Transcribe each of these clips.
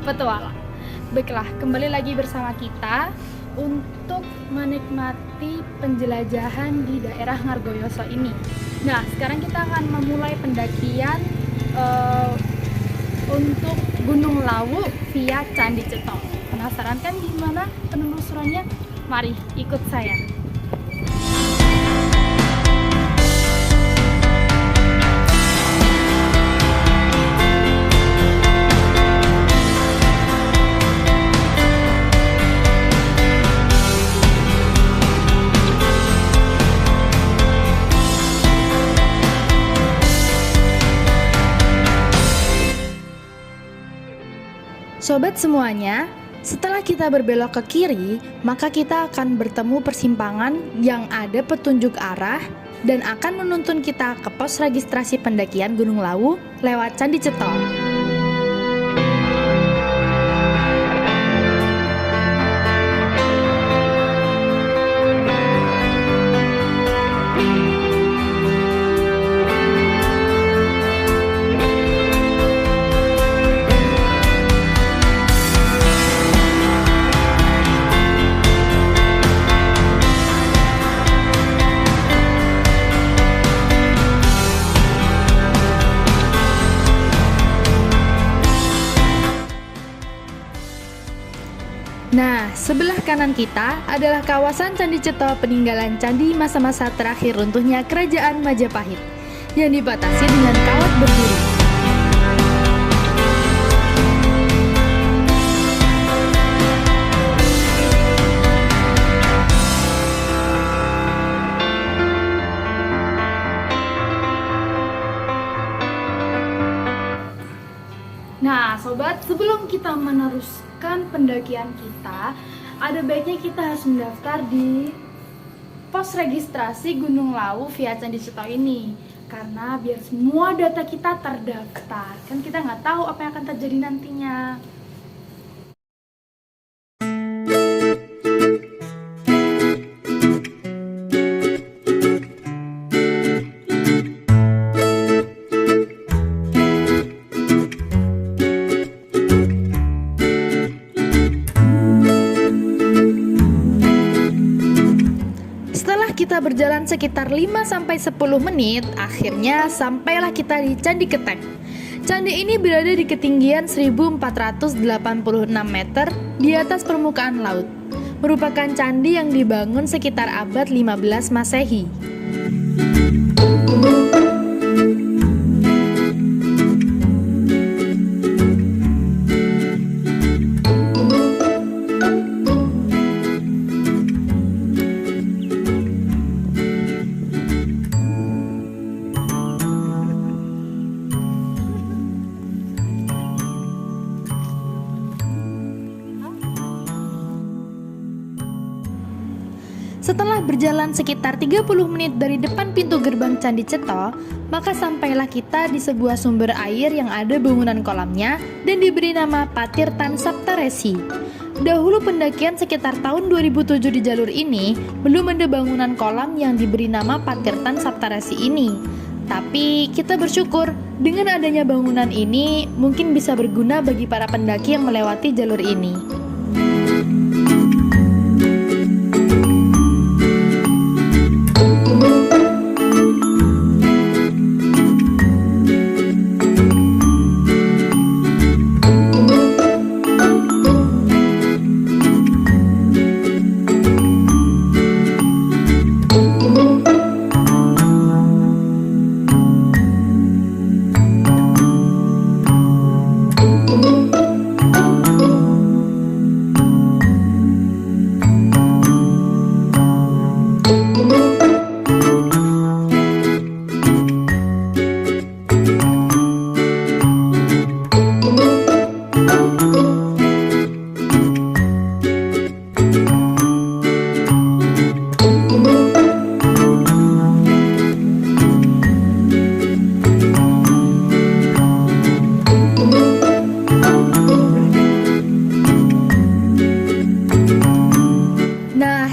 petualang. Baiklah, kembali lagi bersama kita untuk menikmati penjelajahan di daerah Ngargoyoso ini. Nah, sekarang kita akan memulai pendakian untuk Gunung Lawu via Candi Ceto. Penasaran kan gimana penelusurannya? Mari ikut saya. Sobat semuanya, setelah kita berbelok ke kiri, maka kita akan bertemu persimpangan yang ada petunjuk arah dan akan menuntun kita ke pos registrasi pendakian Gunung Lawu lewat Candi Ceto. Nah, sebelah kanan kita adalah kawasan Candi Ceto, peninggalan candi masa-masa terakhir runtuhnya Kerajaan Majapahit yang dibatasi dengan kawat berduri. Nah, sobat, sebelum kita meneruskan pendakian kita, ada baiknya kita harus mendaftar di pos registrasi Gunung Lawu via Candi Ceto ini, karena biar semua data kita terdaftar. Kan kita nggak tahu apa yang akan terjadi nantinya. Kita berjalan sekitar 5-10 menit, akhirnya sampailah kita di Candi Ketek. Candi ini berada di ketinggian 1486 meter di atas permukaan laut. Merupakan candi yang dibangun sekitar abad 15 Masehi. Setelah berjalan sekitar 30 menit dari depan pintu gerbang Candi Ceto, maka sampailah kita di sebuah sumber air yang ada bangunan kolamnya dan diberi nama Patirtan Saptaresi. Dahulu pendakian sekitar tahun 2007 di jalur ini belum ada bangunan kolam yang diberi nama Patirtan Saptaresi ini. Tapi kita bersyukur dengan adanya bangunan ini mungkin bisa berguna bagi para pendaki yang melewati jalur ini.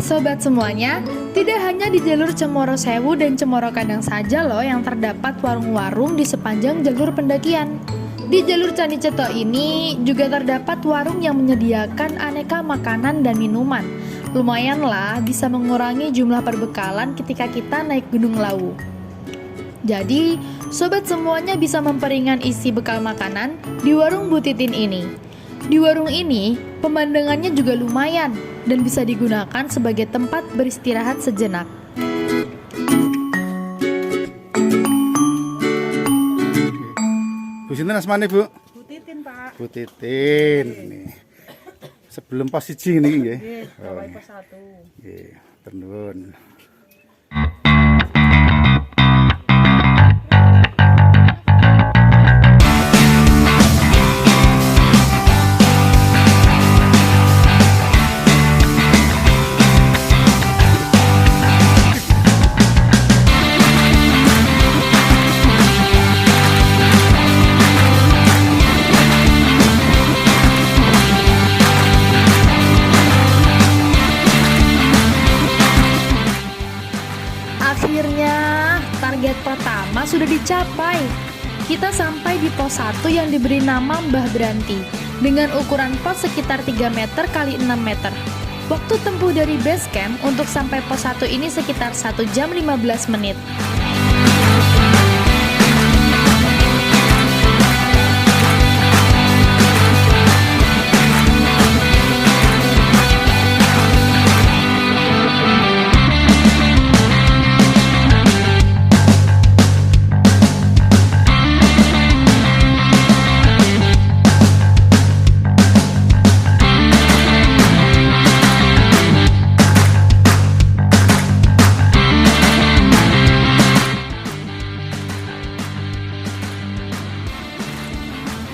Sobat semuanya, tidak hanya di jalur Cemoro Sewu dan Cemoro Kandang saja loh yang terdapat warung-warung di sepanjang jalur pendakian. Di jalur Candi Ceto ini juga terdapat warung yang menyediakan aneka makanan dan minuman. Lumayanlah bisa mengurangi jumlah perbekalan ketika kita naik Gunung Lawu. Jadi, sobat semuanya bisa memperingan isi bekal makanan di warung Bu Titin ini. Di warung ini, pemandangannya juga lumayan dan bisa digunakan sebagai tempat beristirahat sejenak. Bu sinten asmane, Bu? Bu Titin, Pak. Bu Titin. Nih. Sebelum pos 1 niki nggih. Nggih, bawah pos 1. Nggih, tenun. Akhirnya, target pertama sudah dicapai. Kita sampai di pos 1 yang diberi nama Mbah Branti dengan ukuran pos sekitar 3 meter kali 6 meter. Waktu tempuh dari base camp untuk sampai pos 1 ini sekitar 1 jam 15 menit.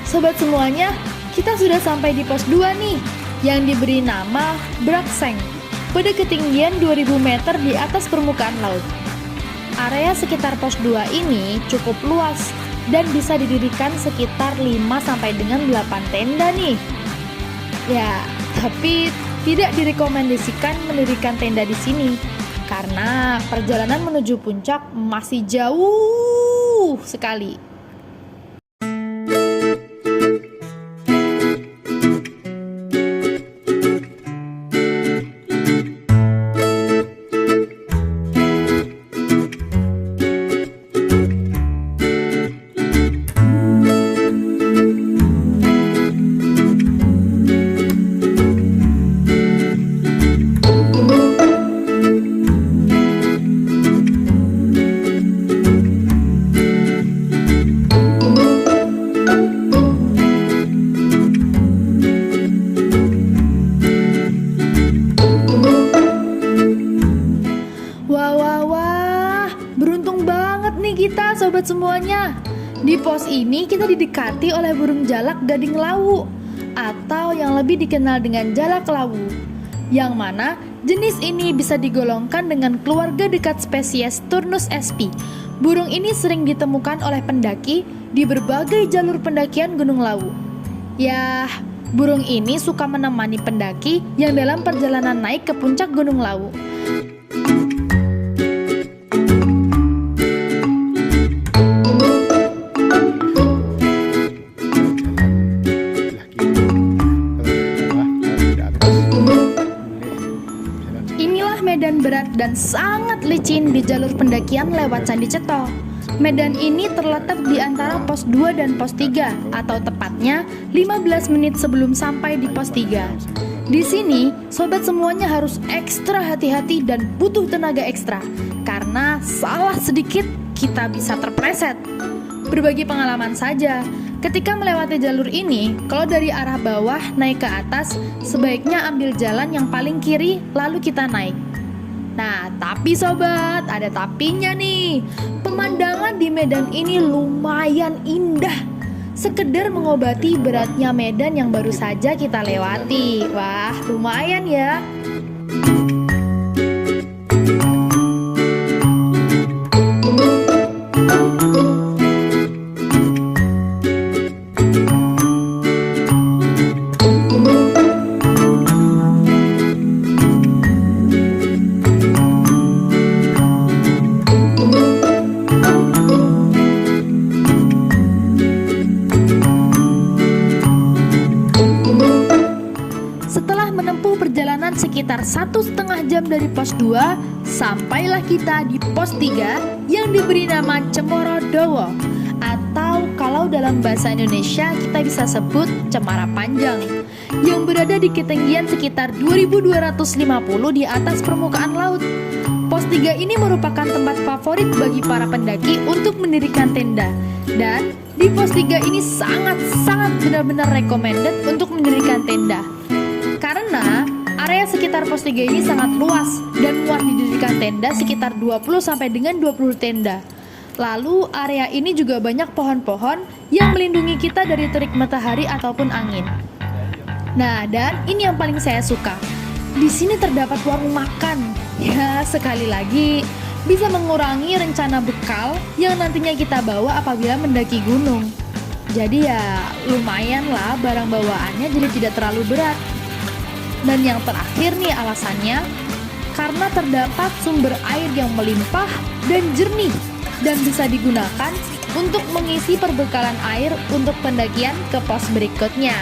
Sobat semuanya, kita sudah sampai di pos 2 nih, yang diberi nama Brakseng, pada ketinggian 2000 meter di atas permukaan laut. Area sekitar pos 2 ini cukup luas dan bisa didirikan sekitar 5 sampai dengan 8 tenda nih. Ya, tapi tidak direkomendasikan mendirikan tenda di sini karena perjalanan menuju puncak masih jauh sekali. Wah, beruntung banget nih kita sobat semuanya. Di pos ini kita didekati oleh burung jalak gading lawu atau yang lebih dikenal dengan jalak lawu, yang mana jenis ini bisa digolongkan dengan keluarga dekat spesies Turnus sp. Burung ini sering ditemukan oleh pendaki di berbagai jalur pendakian Gunung Lawu. Yah, burung ini suka menemani pendaki yang dalam perjalanan naik ke puncak Gunung Lawu. Inilah medan berat dan sangat licin di jalur pendakian lewat Candi Ceto. Medan ini terletak di antara pos 2 dan pos 3 atau tepatnya 15 menit sebelum sampai di pos 3. Di sini, sobat semuanya harus ekstra hati-hati dan butuh tenaga ekstra karena salah sedikit kita bisa terpleset. Berbagi pengalaman saja, ketika melewati jalur ini, kalau dari arah bawah naik ke atas, sebaiknya ambil jalan yang paling kiri lalu kita naik. Nah, tapi sobat, ada tapinya nih. Pemandangan di medan ini lumayan indah, sekedar mengobati beratnya medan yang baru saja kita lewati. Wah, lumayan ya. 1,5 jam dari pos 2, sampailah kita di pos 3 yang diberi nama Cemoro Dowo, atau kalau dalam bahasa Indonesia kita bisa sebut Cemara Panjang, yang berada di ketinggian sekitar 2250 di atas permukaan laut. Pos 3 ini merupakan tempat favorit bagi para pendaki untuk mendirikan tenda, dan di pos 3 ini sangat benar-benar recommended untuk mendirikan tenda. Karena area sekitar pos 3 ini sangat luas dan muat didirikan tenda sekitar 20 sampai dengan 20 tenda. Lalu area ini juga banyak pohon-pohon yang melindungi kita dari terik matahari ataupun angin. Nah, dan ini yang paling saya suka. Di sini terdapat warung makan. Ya, sekali lagi bisa mengurangi rencana bekal yang nantinya kita bawa apabila mendaki gunung. Jadi ya lumayan lah barang bawaannya, jadi tidak terlalu berat. Dan yang terakhir nih alasannya, karena terdapat sumber air yang melimpah dan jernih dan bisa digunakan untuk mengisi perbekalan air untuk pendakian ke pos berikutnya.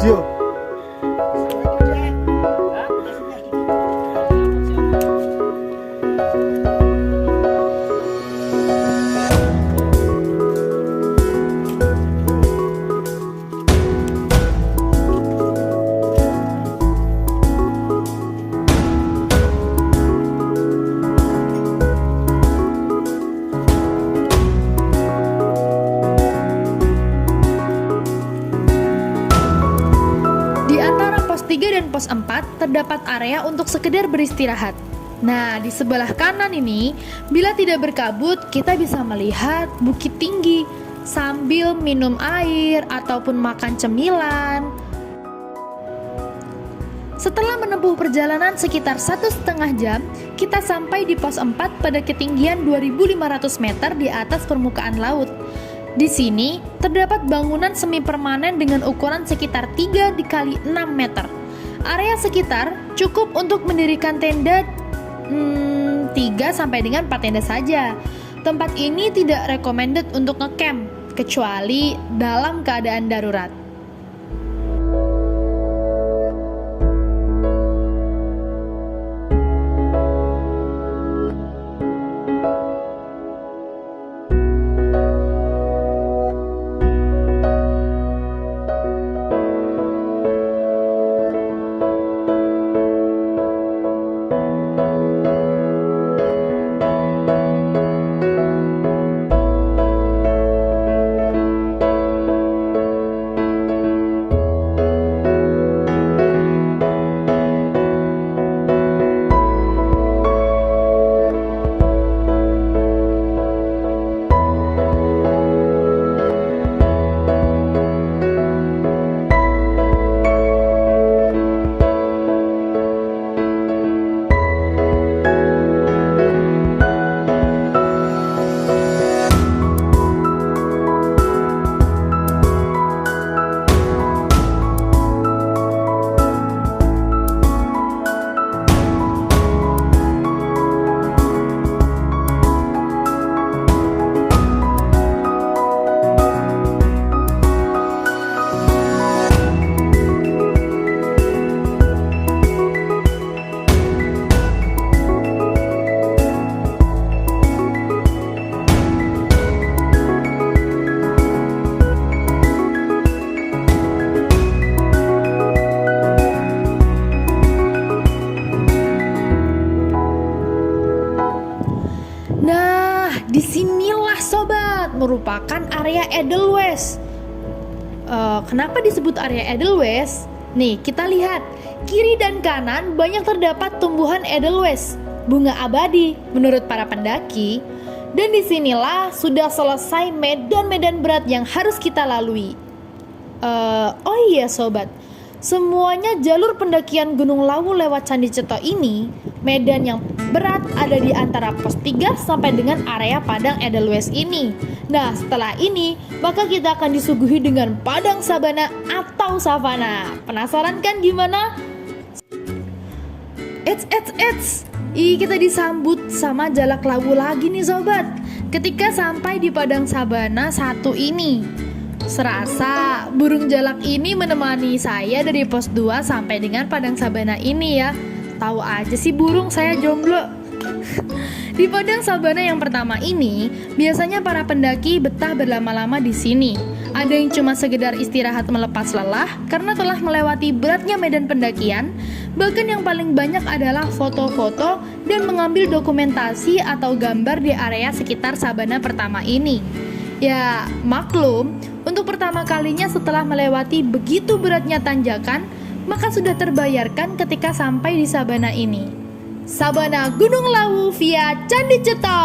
Dio. Di antara pos 3 dan pos 4 terdapat area untuk sekedar beristirahat. Nah, di sebelah kanan ini, bila tidak berkabut, kita bisa melihat bukit tinggi sambil minum air ataupun makan cemilan. Setelah menempuh perjalanan sekitar 1,5 jam, kita sampai di pos 4 pada ketinggian 2.500 meter di atas permukaan laut. Di sini terdapat bangunan semi permanen dengan ukuran sekitar 3 x 6 meter. Area sekitar cukup untuk mendirikan tenda 3 sampai dengan 4 tenda saja. Tempat ini tidak recommended untuk ngecamp kecuali dalam keadaan darurat. Nah, disinilah sobat merupakan area Edelweiss. Kenapa disebut area Edelweiss? Nih, kita lihat kiri dan kanan banyak terdapat tumbuhan Edelweiss, bunga abadi menurut para pendaki. Dan disinilah sudah selesai medan-medan berat yang harus kita lalui. Oh iya sobat, semuanya jalur pendakian Gunung Lawu lewat Candi Ceto ini, medan yang berat ada di antara pos 3 sampai dengan area padang Edelweiss ini. Nah, setelah ini, maka kita akan disuguhi dengan padang sabana atau savana. Penasaran kan gimana? Eits. Kita disambut sama jalak lawu lagi nih sobat. Ketika sampai di padang sabana satu ini, serasa burung jalak ini menemani saya dari pos 2 sampai dengan padang sabana ini ya. Tahu aja sih burung, saya jomblo. Di padang sabana yang pertama ini, biasanya para pendaki betah berlama-lama di sini. Ada yang cuma sekedar istirahat melepas lelah karena telah melewati beratnya medan pendakian. Bahkan yang paling banyak adalah foto-foto dan mengambil dokumentasi atau gambar di area sekitar sabana pertama ini. Ya, maklum, untuk pertama kalinya setelah melewati begitu beratnya tanjakan, maka sudah terbayarkan ketika sampai di sabana ini. Sabana Gunung Lawu via Candi Ceto.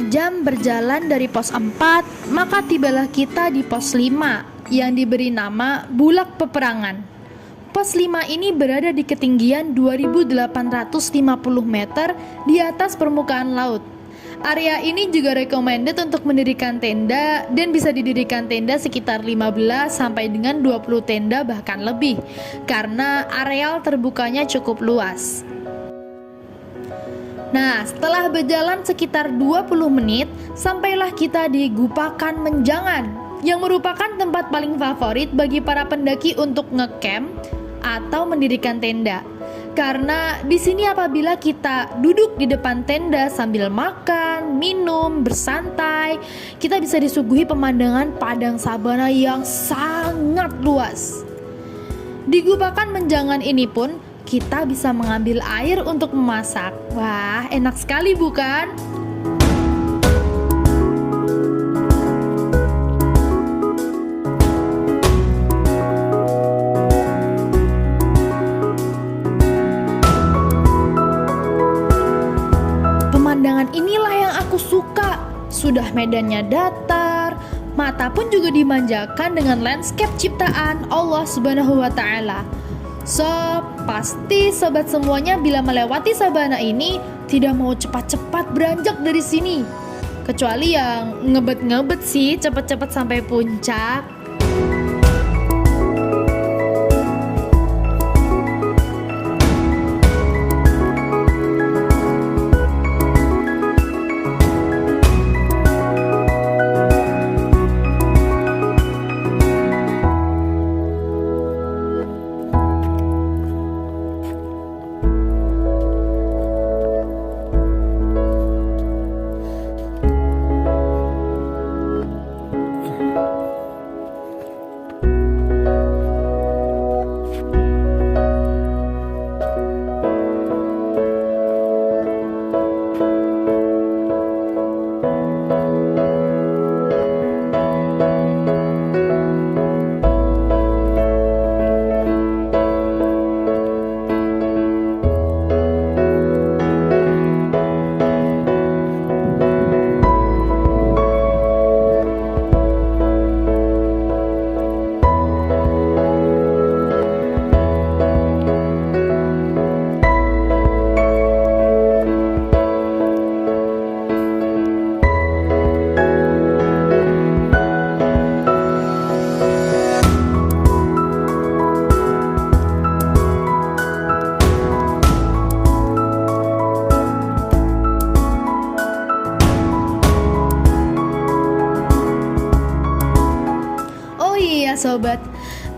Jam berjalan dari pos 4, maka tibalah kita di pos 5 yang diberi nama Bulak Peperangan. Pos 5 ini berada di ketinggian 2850 meter di atas permukaan laut. Area ini juga recommended untuk mendirikan tenda dan bisa didirikan tenda sekitar 15 sampai dengan 20 tenda bahkan lebih karena areal terbukanya cukup luas. Nah, setelah berjalan sekitar 20 menit, sampailah kita di Gupakan Menjangan, yang merupakan tempat paling favorit bagi para pendaki untuk ngecamp atau mendirikan tenda. Karena di sini apabila kita duduk di depan tenda sambil makan, minum, bersantai, kita bisa disuguhi pemandangan padang sabana yang sangat luas. Di Gupakan Menjangan ini pun kita bisa mengambil air untuk memasak. Wah, enak sekali bukan? Pemandangan inilah yang aku suka. Sudah medannya datar, mata pun juga dimanjakan dengan landscape ciptaan Allah Subhanahu wa Ta'ala. Sob, Pasti sobat semuanya bila melewati sabana ini tidak mau cepat-cepat beranjak dari sini. Kecuali yang ngebet-ngebet sih cepet-cepet sampai puncak. Sobat,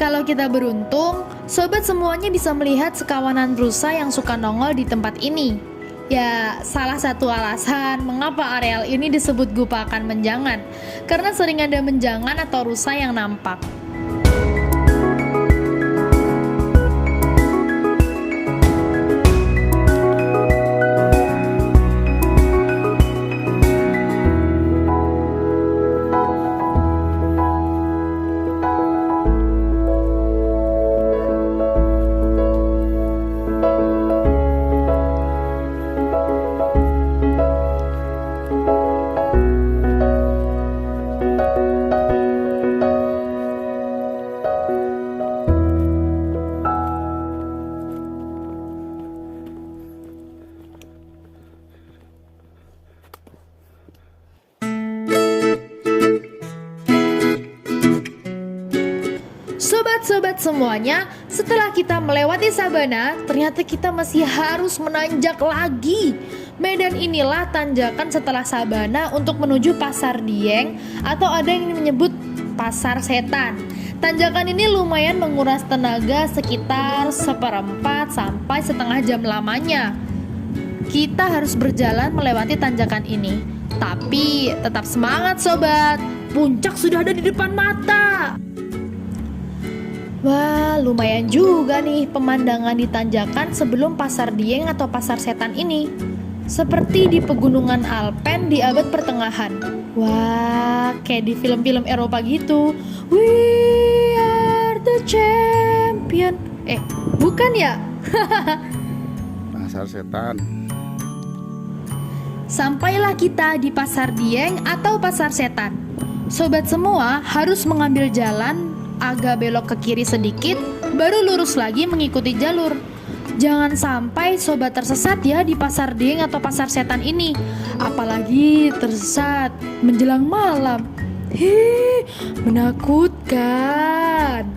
kalau kita beruntung, sobat semuanya bisa melihat sekawanan rusa yang suka nongol di tempat ini. Ya, salah satu alasan mengapa areal ini disebut Gupakan Menjangan, karena sering ada menjangan atau rusa yang nampak. Sobat-sobat semuanya, setelah kita melewati sabana, ternyata kita masih harus menanjak lagi. Medan inilah tanjakan setelah sabana untuk menuju Pasar Dieng atau ada yang menyebut Pasar Setan. Tanjakan ini lumayan menguras tenaga sekitar 1/4 sampai setengah jam lamanya. Kita harus berjalan melewati tanjakan ini. Tapi tetap semangat sobat, puncak sudah ada di depan mata. Wah, lumayan juga nih pemandangan di tanjakan sebelum Pasar Dieng atau Pasar Setan ini. Seperti di pegunungan Alpen di abad pertengahan. Wah, kayak di film-film Eropa gitu. We are the champion. Bukan ya? Pasar Setan. Sampailah kita di Pasar Dieng atau Pasar Setan. Sobat semua harus mengambil jalan agak belok ke kiri sedikit, baru lurus lagi mengikuti jalur. Jangan sampai sobat tersesat ya di Pasar Dieng atau Pasar Setan ini. Apalagi tersesat menjelang malam. Menakutkan.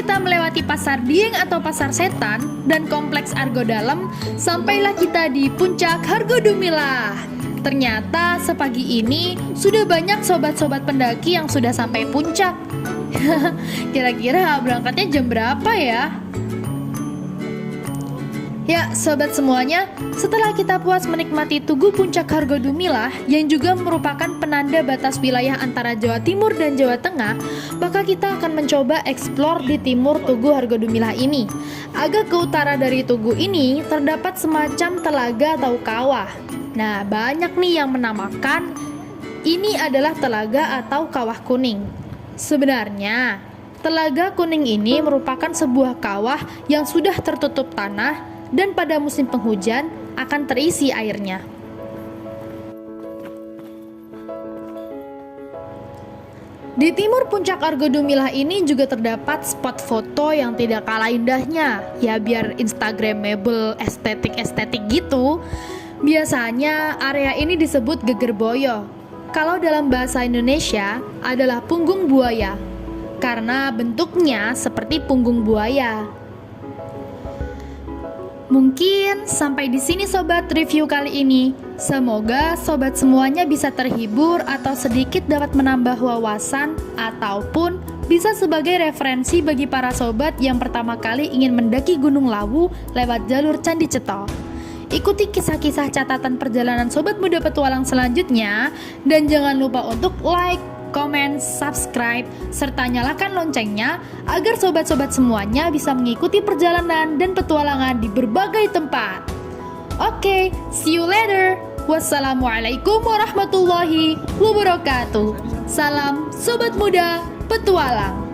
kita melewati Pasar Dieng atau Pasar Setan dan Kompleks Argo Dalem, sampailah kita di Puncak Hargo Dumilah. Ternyata sepagi ini sudah banyak sobat-sobat pendaki yang sudah sampai puncak. Kira-kira berangkatnya jam berapa ya? Ya, sobat semuanya, setelah kita puas menikmati Tugu Puncak Hargo Dumilah yang juga merupakan penanda batas wilayah antara Jawa Timur dan Jawa Tengah, maka kita akan mencoba eksplor di timur Tugu Hargo Dumilah ini. Agak ke utara dari Tugu ini terdapat semacam telaga atau kawah. Nah, banyak nih yang menamakan ini adalah telaga atau kawah kuning. Sebenarnya, telaga kuning ini merupakan sebuah kawah yang sudah tertutup tanah dan pada musim penghujan akan terisi airnya. Di timur Puncak Argo Dumilah ini juga terdapat spot foto yang tidak kalah indahnya. Ya biar instagramable estetik gitu. Biasanya area ini disebut Gegerboyo. Kalau dalam bahasa Indonesia adalah punggung buaya, karena bentuknya seperti punggung buaya. Mungkin sampai di sini sobat review kali ini. Semoga sobat semuanya bisa terhibur atau sedikit dapat menambah wawasan ataupun bisa sebagai referensi bagi para sobat yang pertama kali ingin mendaki Gunung Lawu lewat jalur Candi Ceto. Ikuti kisah-kisah catatan perjalanan Sobat Muda Petualang selanjutnya dan jangan lupa untuk like, komen, subscribe, serta nyalakan loncengnya agar sobat-sobat semuanya bisa mengikuti perjalanan dan petualangan di berbagai tempat. Oke, see you later. Wassalamualaikum warahmatullahi wabarakatuh. Salam Sobat Muda Petualang.